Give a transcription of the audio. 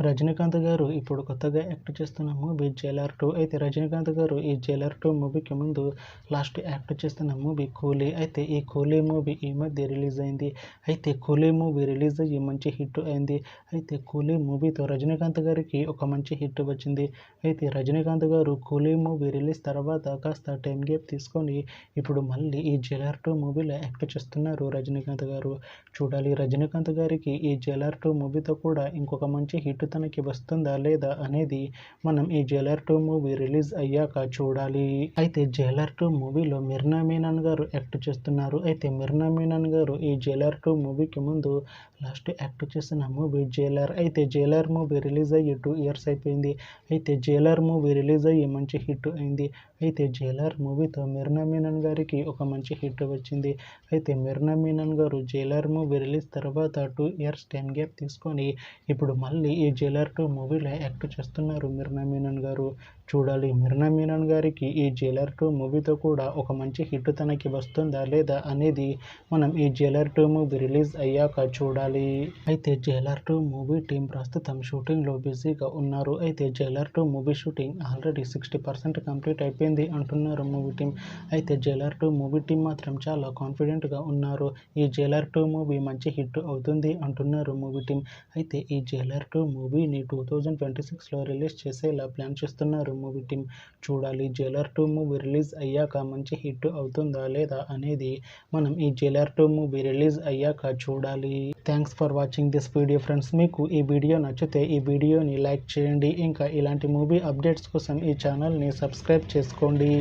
రజనీకాంత్ గారు ఇప్పుడు కొత్తగా యాక్ట్ చేస్తున్న మూవీ జైలర్ 2. అయితే రజనీకాంత్ గారు ఈ జైలర్ 2 మూవీకి ముందు లాస్ట్ యాక్ట్ చేస్తున్న మూవీ కూలీ. అయితే ఈ కూలీ మూవీ ఈ మధ్య రిలీజ్ అయింది. అయితే కూలీ మూవీ రిలీజ్ అయ్యి మంచి హిట్ అయింది. అయితే కూలీ మూవీతో రజనీకాంత్ గారికి ఒక మంచి హిట్ వచ్చింది. అయితే రజనీకాంత్ గారు కూలీ మూవీ రిలీజ్ తర్వాత కాస్త టైం గ్యాప్ తీసుకొని ఇప్పుడు మళ్ళీ ఈ జైలర్ 2 మూవీలో యాక్ట్ చేస్తున్నారు రజనీకాంత్ గారు. చూడాలి రజనీకాంత్ గారికి ఈ జైలర్ 2 మూవీతో కూడా ఇంకొక మంచి హిట్ తనకి వస్తుందా లేదా అనేది మనం ఈ జైలర్ 2 మూవీ రిలీజ్ అయ్యాక చూడాలి. అయితే జైలర్ 2 మూవీలో మిర్నా మీనన్ గారు యాక్ట్ చేస్తున్నారు. అయితే మిర్నా మీనన్ గారు ఈ జైలర్ 2 మూవీకి ముందు లాస్ట్ యాక్ట్ చేసిన మూవీ జైలర్. అయితే జైలర్ మూవీ రిలీజ్ అయ్యి 2 ఇయర్స్ అయిపోయింది. అయితే జైలర్ మూవీ రిలీజ్ అయ్యి మంచి హిట్ అయింది. అయితే జైలర్ మూవీతో మిర్నా మీనన్ గారికి ఒక మంచి హిట్ వచ్చింది. అయితే మిర్నా మీనన్ గారు జైలర్ మూవీ రిలీజ్ తర్వాత 2 ఇయర్స్ టైం గ్యాప్ తీసుకొని ఇప్పుడు మళ్ళీ ఈ జైలర్ 2 మూవీలో యాక్ట్ చేస్తున్నారు మిర్నా మీనన్ గారు. చూడాలి మిర్నా మీనన్ గారికి ఈ జైలర్ 2 మూవీతో కూడా ఒక మంచి హిట్ తనకి వస్తుందా లేదా అనేది మనం ఈ జైలర్ 2 మూవీ రిలీజ్ అయ్యాక చూడాలి. అయితే జైలర్ 2 మూవీ టీం ప్రస్తుతం షూటింగ్లో బిజీగా ఉన్నారు. అయితే Jailer 2 movie shooting already 60% complete అయిపోయింది అంటున్నారు మూవీ టీం. అయితే జైలర్ 2 మూవీ టీం మాత్రం చాలా కాన్ఫిడెంట్గా ఉన్నారు. ఈ జైలర్ 2 మూవీ మంచి హిట్ అవుతుంది అంటున్నారు మూవీ టీం. అయితే ఈ జైలర్ 2 మూవీని 2026లో రిలీజ్ చేసేలా ప్లాన్ చేస్తున్నారు మూవీ టీం. చూడాలి జైలర్ 2 మూవీ రిలీజ్ అయ్యాక మంచి హిట్ అవుతుందా లేదా అనేది మనం ఈ జైలర్ 2 మూవీ రిలీజ్ అయ్యాక చూడాలి. Thanks for watching this video friends. మీకు ఈ వీడియో నచ్చితే ఈ వీడియోని లైక్ చేయండి. ఇంకా ఇలాంటి మూవీ అప్డేట్స్ కోసం ఈ ఛానల్ని సబ్స్క్రైబ్ చేసుకోండి.